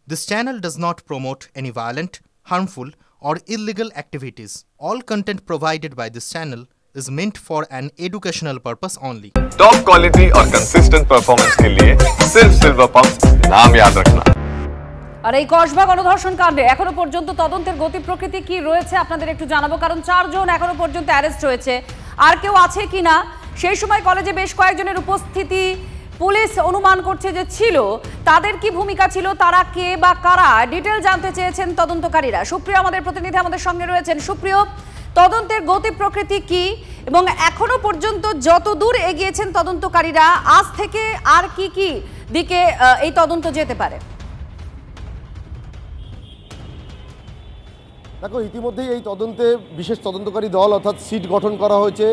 This channel does not promote any violent, harmful, or illegal activities. All content provided by this channel is meant for an educational purpose only. Top quality और consistent performance के लिए सिर्फ silver pumps नाम याद रखना। আর এই কসবা গণধর্ষণ কাণ্ডে এখনো পর্যন্ত তদন্তের গতি প্রকৃতি কি রয়েছে আপনাদের একটু জানাবো, কারণ 4 জন এখনো পর্যন্ত অ্যারেস্ট হয়েছে। আর কেউ আছে কিনা সেই সময় কলেজে বেশ কয়েকজনের উপস্থিতি পুলিশ অনুমান করছে যে ছিল, তাদের কি ভূমিকা ছিল, তারা কে বা কারা, ডিটেইল জানতে চেয়েছেন তদন্তকারীরা। সুপ্রিয় আমাদের প্রতিনিধি আমাদের সঙ্গে রয়েছেন। সুপ্রিয়, তদন্তের গতি প্রকৃতি কি এবং এখনো পর্যন্ত যত দূর এগিয়েছেন তদন্তকারীরা, আজ থেকে আর কি কি দিকে এই তদন্ত যেতে পারে? দেখো, ইতিমধ্যেই এই তদন্তে বিশেষ তদন্তকারী দল অর্থাৎ সিট গঠন করা হয়েছে।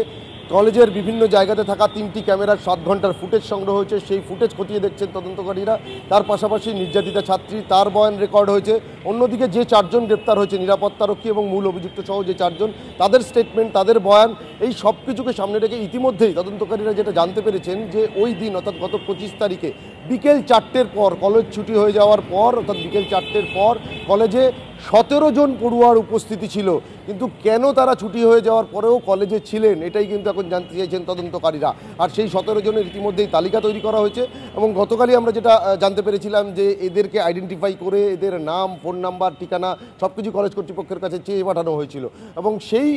কলেজের বিভিন্ন জায়গাতে থাকা 3টি ক্যামেরার 7 ঘন্টার ফুটেজ সংগ্রহ হয়েছে, সেই ফুটেজ খতিয়ে দেখছেন তদন্তকারীরা। তার পাশাপাশি নির্যাতিতা ছাত্রী তার বয়ান রেকর্ড হয়েছে। অন্যদিকে যে 4 জন গ্রেপ্তার হয়েছে, নিরাপত্তারক্ষী এবং মূল অভিযুক্ত সহ যে 4 জন, তাদের স্টেটমেন্ট, তাদের বয়ান, এই সব কিছুকে সামনে রেখে ইতিমধ্যেই তদন্তকারীরা যেটা জানতে পেরেছেন যে ওই দিন অর্থাৎ গত 25 তারিখে বিকেল 4টের পর, কলেজ ছুটি হয়ে যাওয়ার পর অর্থাৎ বিকেল 4টের পর কলেজে 17 জন পড়ুয়ার উপস্থিতি ছিল। কিন্তু কেন তারা ছুটি হয়ে যাওয়ার পরেও কলেজে ছিলেন, এটাই কিন্তু এখন জানতে চাইছেন তদন্তকারীরা। আর সেই 17 জনের ইতিমধ্যেই তালিকা তৈরি করা হয়েছে এবং গতকালই আমরা যেটা জানতে পেরেছিলাম যে এদেরকে আইডেন্টিফাই করে এদের নাম, ফোন নাম্বার, ঠিকানা সব কিছু কলেজ কর্তৃপক্ষের কাছে চেয়ে পাঠানো হয়েছিল এবং সেই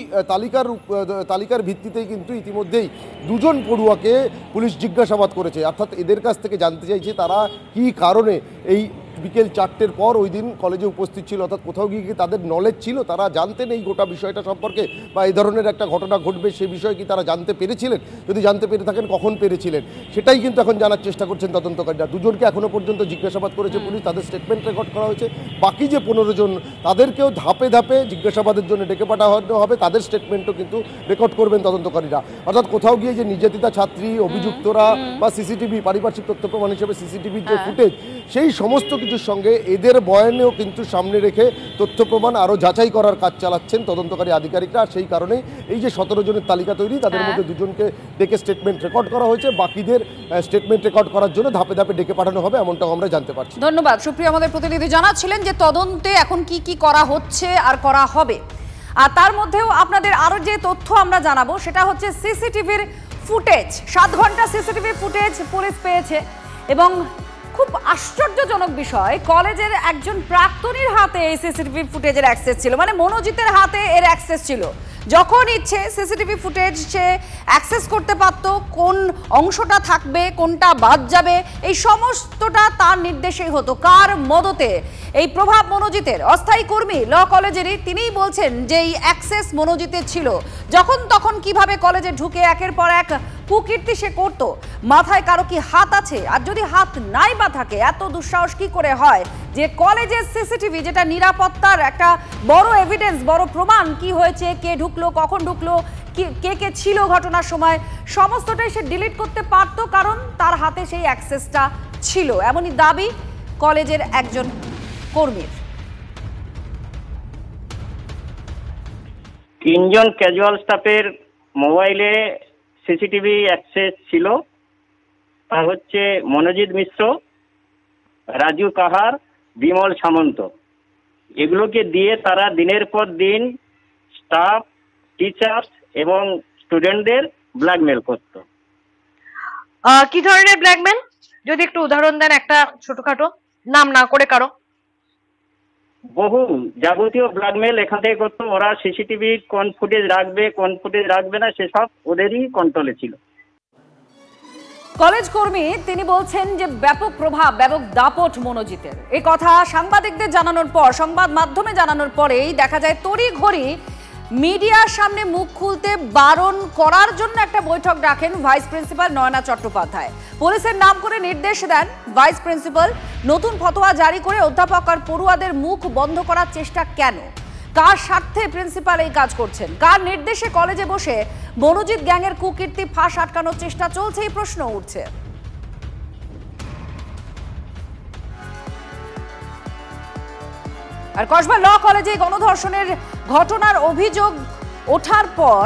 তালিকার ভিত্তিতেই কিন্তু ইতিমধ্যেই 2 জন পড়ুয়াকে পুলিশ জিজ্ঞাসাবাদ করেছে। অর্থাৎ এদের কাছ থেকে জানতে চাইছে তারা কি কারণে এই বিকেল 4টের পর ওই দিন কলেজে উপস্থিত ছিল, অর্থাৎ কোথাও গিয়ে কি তাদের নলেজ ছিল, তারা জানতেন এই গোটা বিষয়টা সম্পর্কে বা এই ধরনের একটা ঘটনা ঘটবে সেই বিষয়ে কি তারা জানতে পেরেছিলেন, যদি জানতে পেরে থাকেন কখন পেরেছিলেন, সেটাই কিন্তু এখন জানার চেষ্টা করছেন তদন্তকারীরা। 2 জনকে এখনও পর্যন্ত জিজ্ঞাসাবাদ করেছে পুলিশ, তাদের স্টেটমেন্ট রেকর্ড করা হয়েছে। বাকি যে 15 জন, তাদেরকেও ধাপে ধাপে জিজ্ঞাসাবাদের জন্য ডেকে পাঠানো হবে, তাদের স্টেটমেন্টও কিন্তু রেকর্ড করবেন তদন্তকারীরা। অর্থাৎ কোথাও গিয়ে যে নির্যাতিতা ছাত্রী, অভিযুক্তরা বা সিসিটিভি, পারিপার্শ্বিক তথ্য প্রমাণ হিসেবে সিসিটিভির যে ফুটেজ, সেই সমস্ত কিছুর সঙ্গে এদের বয়ানেও কিন্তু সামনে রেখে তথ্য প্রমাণ আরও যাচাই করার কাজ চালাচ্ছেন তদন্তকারী আধিকারিকরা। সেই কারণেই এই যে 17 জনের তালিকা তৈরি, তাদের মধ্যে 2 জনকে ডেকে স্টেটমেন্ট রেকর্ড করা হয়েছে, বাকিদের স্টেটমেন্ট রেকর্ড করার জন্য ধাপে ধাপে ডেকে পাঠানো হবে, এমনটাও আমরা জানতে পারছি। ধন্যবাদ। সুপ্রিয় আমাদের প্রতিনিধি জানাচ্ছিলেন যে তদন্তে এখন কি কি করা হচ্ছে আর করা হবে। আর তার মধ্যেও আপনাদের আরও যে তথ্য আমরা জানাবো সেটা হচ্ছে সিসিটিভির ফুটেজ। 7 ঘন্টা সিসিটিভি ফুটেজ পুলিশ পেয়েছে এবং খুব আশ্চর্যজনক বিষয়, কলেজের একজন প্রাক্তনীর হাতে এই সিসিটিভি ফুটেজের অ্যাক্সেস ছিল, মানে মনোজিতের হাতে এর অ্যাক্সেস ছিল। যখন ইচ্ছে সিসিটিভি ফুটেজ সে অ্যাক্সেস করতে পারত, কোন অংশটা থাকবে, কোনটা বাদ যাবে, এই সমস্তটা তার নির্দেশেই হতো। কার মদতে? এই প্রভাব মনোজিতের, অস্থায়ী কর্মী ল কলেজেরই, তিনিই বলছেন যে এই অ্যাক্সেস মনোজিতের ছিল। যখন তখন কিভাবে কলেজে ঢুকে একের পর এক কুকীর্তি সে করত। মাথায় কারো কি হাত আছে? আর যদি হাত নাই বা থাকে, এত দুঃসাহস কি করে হয় যে কলেজের সিসিটিভি, যেটা নিরাপত্তার একটা বড় এভিডেন্স, বড় প্রমাণ, কি হয়েছে, কে ঢুকলো, কখন ঢুকলো, কে কে ছিল ঘটনার সময়, সমস্তটাই সে ডিলিট করতে পারতো, কারণ তার হাতে সেই অ্যাক্সেসটা ছিল। এমনই দাবি কলেজের একজন কর্মীর। 3 জন ক্যাজুয়াল স্টাফের মোবাইলে সিসিটিভি অ্যাক্সেস ছিল। তা হচ্ছে মনোজিৎ মিশ্র, রাজু কাহার, বিমল সামন্ত। এগুলোকে দিয়ে তারা দিনের পর দিন স্টাফ, টিচার্স এবং স্টুডেন্টদের ব্ল্যাকমেল করত। কি ধরনের ব্ল্যাকমেল, যদি একটু উদাহরণ দেন, একটা ছোটখাটো, নাম না করে কারো? বহু যাবতীয় ব্ল্যাকমেল এখান থেকে করতো। ওরা সিসিটিভি কোন ফুটেজ রাখবে, কোন ফুটেজ রাখবে না, সেসব ওদেরই কন্ট্রোলে ছিল। কলেজ কর্মী তিনি বলছেন যে ব্যাপক প্রভাব, ব্যাপক দাপট মনোজিতের। এই কথা সাংবাদিকদের জানানোর পর, সংবাদ মাধ্যমে জানানোর পরেই দেখা যায় তড়িঘড়ি মিডিয়ার সামনে মুখ খুলতে বারণ করার জন্য একটা বৈঠক ডাকেন ভাইস প্রিন্সিপাল নয়না চট্টোপাধ্যায়। পুলিশের নাম করে নির্দেশ দেন ভাইস প্রিন্সিপাল, নতুন ফতোয়া জারি করে অধ্যাপক আর পড়ুয়াদের মুখ বন্ধ করার চেষ্টা কেন? কার স্বার্থে প্রিন্সিপাল এই কাজ করছেন? কার নির্দেশে কলেজে বসে মনোজিৎ গ্যাংয়ের কুকীর্তি ফাঁস আটকানোর চেষ্টা চলছে? এই প্রশ্ন উঠছে। আর কসবা ল কলেজে গণধর্ষণের ঘটনার অভিযোগ ওঠার পর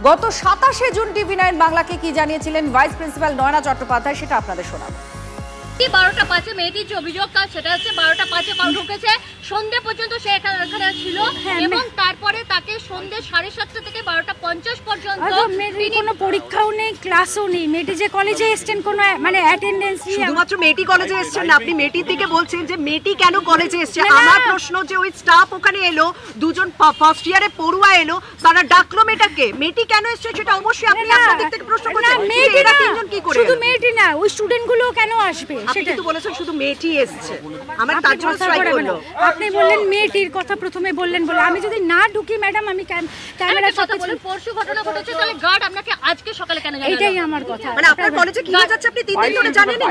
গত 27শে জুন টিভি9 বাংলাকে কি জানিয়েছিলেন ভাইস প্রিন্সিপাল নয়না চট্টোপাধ্যায়, সেটা আপনাদের শোনাবো। 12টা 5-এ মেয়েটির যে অভিযোগ সেটা হচ্ছে 12টা 5-এ কল ঢুকেছে, সন্ধ্যে পর্যন্ত সে এখানে ছিল এবং তারপরে তাকে সন্ধ্যে 7:30 থেকে 12টা 50 পর্যন্ত কোনো পরীক্ষাও নেই, ক্লাসও নেই। মেয়েটি যে কলেজে এসেছেন কোনো মানে অ্যাটেন্ডেন্স নেই। শুধুমাত্র মেয়েটি কলেজে এসেছেন না, আপনি মেয়েটির দিকে বলছেন যে মেয়েটি কেন কলেজে এসেছে। আমার প্রশ্ন যে ওই স্টাফ ওখানে এলো, দুজন ফার্স্ট ইয়ারে পড়ুয়া এলো, তারা ডাকলো মেয়েটাকে, মেয়েটি কেন এসেছে সেটা অবশ্যই আপনি আপনার দিক থেকে প্রশ্ন করছেন। এরা তিনজন কি করে? শুধু মেয়েটি না, ওই স্টুডেন্টগুলো কেন আসবে? সেটা তো বলেছেন শুধু মেয়েটি এসেছে। আমার তার জন্য স্ট্রাইক হলো। আপনি বললেন মেয়েটির কথা প্রথমে বললেন বলে, আমি যদি না ঢুকি ম্যাডাম, আমি ক্যামেরার সাথে বলি পরশু ঘটনা ঘটেছে, তাহলে গার্ড আপনাকে আজকে সকালে কেন জানালো? এটাই আমার কথা। মানে আপনার কলেজে কি হয়ে যাচ্ছে আপনি 3 দিন ধরে জানেন না?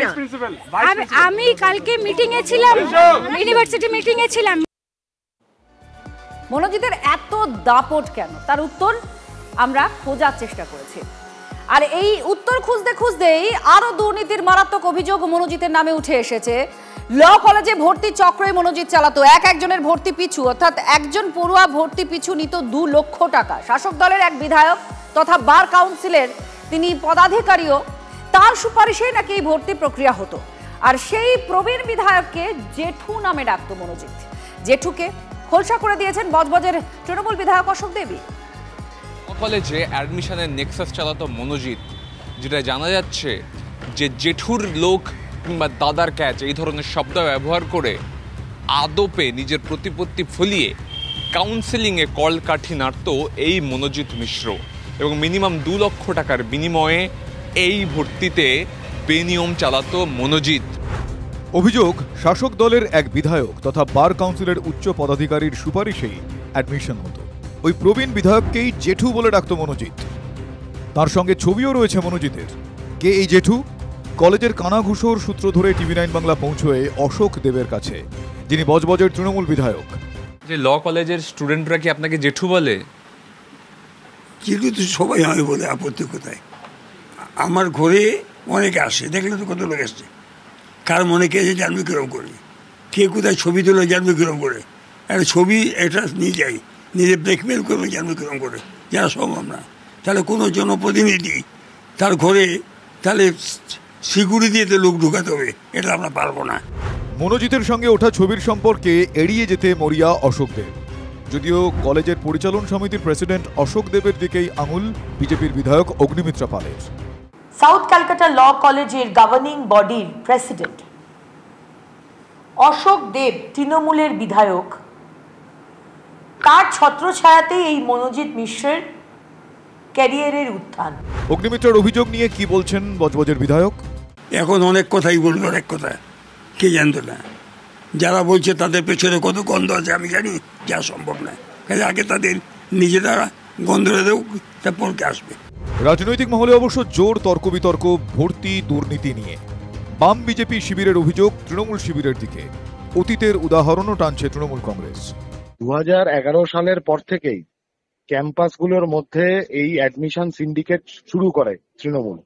আমি কালকে মিটিং এ ছিলাম, ইউনিভার্সিটি মিটিং এ ছিলাম। মনোজিতের এত দাপট কেন, তার উত্তর আমরা খোঁজার চেষ্টা করেছি। আর এই উত্তর খুঁজতে খুঁজতেই আরো দুর্নীতির মারাত্মক অভিযোগ মনোজিতের নামে উঠে এসেছে। ল কলেজে ভর্তি চক্রই মনোজিৎ চালাতো। একজনের ভর্তি পিছু, অর্থাৎ একজন পড়ুয়া ভর্তি পিছু নিত 2 লক্ষ টাকা। শাসক দলের এক বিধায়ক তথা বার কাউন্সিলের তিনি পদাধিকারীও, তার সুপারিশেই নাকি এই ভর্তি প্রক্রিয়া হতো। আর সেই প্রবীণ বিধায়ককে জেঠু নামে ডাকতো মনোজিৎ। জেঠুকে খোলসা করে দিয়েছেন বজবজের তৃণমূল বিধায়ক অশোক দেবী। কলেজে অ্যাডমিশনের নেক্সাস চালাতো মনোজিৎ, যেটা জানা যাচ্ছে যে জেঠুর লোক কিংবা দাদার ক্যাচ এই ধরনের শব্দ ব্যবহার করে আদপে নিজের প্রতিপত্তি ফলিয়ে কাউন্সেলিংয়ে কলকাঠি নাড়ত এই মনোজিৎ মিশ্র, এবং মিনিমাম 2 লক্ষ টাকার বিনিময়ে এই ভর্তিতে বেনিয়ম চালাতো মনোজিৎ। অভিযোগ, শাসক দলের এক বিধায়ক তথা বার কাউন্সিলের উচ্চ পদাধিকারীর সুপারিশেই অ্যাডমিশন হতো। ওই প্রবীণ বিধায়ককেই জেঠু বলে ডাকত মনোজিৎ। তার সঙ্গে ছবিও রয়েছে মনোজিতের। কে এই জেঠু? কলেজের কানাঘুষোর সূত্র ধরে টিভি9 বাংলা পৌঁছয়ে অশোক দেবের কাছে, যিনি বজবজের তৃণমূল বিধায়ক। যে ল কলেজের স্টুডেন্টরা কি আপনাকে জেঠু বলে? জেঠু তো সবাই আমি বলে, আপত্তি কোথায়? আমার ঘরে অনেকে আসে, দেখলে তো কত লোক আসছে। কার মনে কে জানবে কিরম করে, কে কোথায় ছবি তুলে জানবে কিরম করে, একটা ছবি একটা নিয়ে যাই, নিজে ব্ল্যাকমেল করবে জানবে কিরম করে, যারা সম্ভব না। তাহলে কোনো জনপ্রতিনিধি তার ঘরে তাহলে সিকিউরিটি দিয়ে লোক ঢুকাতে হবে, এটা আমরা পারবো না। মনোজিতের সঙ্গে ওঠা ছবির সম্পর্কে এড়িয়ে যেতে মরিয়া অশোক দেব। যদিও কলেজের পরিচালন সমিতির প্রেসিডেন্ট অশোক দেবের দিকেই আঙুল বিজেপির বিধায়ক অগ্নিমিত্রা পালের। সাউথ ক্যালকাটা ল কলেজের গভর্নিং বডির প্রেসিডেন্ট অশোক দেব তৃণমূলের বিধায়ক, তার ছত্রছায়াতেই এই মনোজিৎ মিশ্রের ক্যারিয়ারের উত্থান। অগ্নিমিত্রার অভিযোগ নিয়ে কি বলছেন বজবজের বিধায়ক? এখন অনেক কথাই বলবে, অনেক কথা কে জানতো না। যারা বলছে তাদের পেছনে কত গন্ধ আছে আমি জানি, যা সম্ভব না। আগে তাদের নিজেরা গন্ধ দেব, তারপর কে আসবে। রাজনৈতিক মহলে অবশ্য জোর তর্ক বিতর্ক ভর্তি দুর্নীতি নিয়ে। বাম বিজেপি শিবিরের অভিযোগ তৃণমূল শিবিরের দিকে। অতীতের উদাহরণও টানছে তৃণমূল কংগ্রেস। 2011 সালের পর থেকেই ক্যাম্পাসগুলোর মধ্যে এই অ্যাডমিশন সিন্ডিকেট শুরু করে তৃণমূল,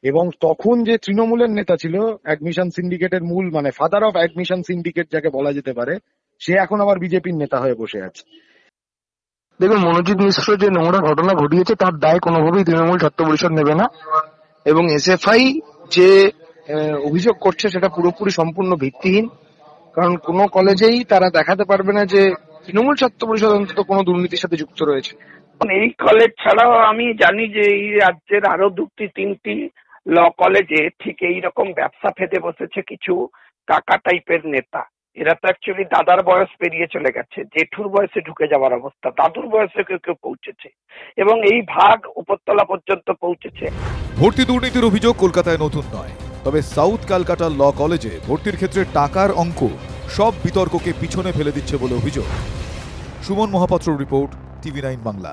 এবং তখন যে তৃণমূলের নেতা ছিল অ্যাডমিশন সিন্ডিকেটের মূল মানে ফাদার অফ অ্যাডমিশন সিন্ডিকেট যাকে বলা যেতে পারে, সে এখন আবার বিজেপির নেতা হয়ে বসে আছে। দেখুন, মনোজিৎ মিশ্র যে নোংরা ঘটনা ঘটিয়েছে তার দায় কোনোভাবেই তৃণমূল ছাত্র পরিষদ নেবে না, এবং এসএফআই যে অভিযোগ করছে সেটা পুরোপুরি সম্পূর্ণ ভিত্তিহীন। কারণ কোনো কলেজেই তারা দেখাতে পারবে না যে তৃণমূল ছাত্র পরিষদ অন্তত কোনো দুর্নীতির সাথে যুক্ত রয়েছে। এই কলেজ ছাড়াও আমি জানি যে এই রাজ্যের আরো 2-3টি ল কলেজে ঠিক এইরকম ব্যবসা ফেঁদে বসেছে কিছু কাকা টাইপের নেতা। এরা তো অ্যাকচুয়ালি দাদার বয়স পেরিয়ে চলে গেছে, জেঠুর বয়সে ঢুকে যাওয়ার অবস্থা, দাদুর বয়সে কেউ কেউ পৌঁছেছে, এবং এই ভাগ উপরতলা পর্যন্ত পৌঁছেছে। ভর্তি দুর্নীতির অভিযোগ কলকাতায় নতুন নয়, তবে সাউথ ক্যালকাটা ল কলেজে ভর্তির ক্ষেত্রে টাকার অঙ্ক সব বিতর্ককে পিছনে ফেলে দিচ্ছে বলে অভিযোগ। সুমন মহাপাত্র রিপোর্ট, টিভি9 বাংলা।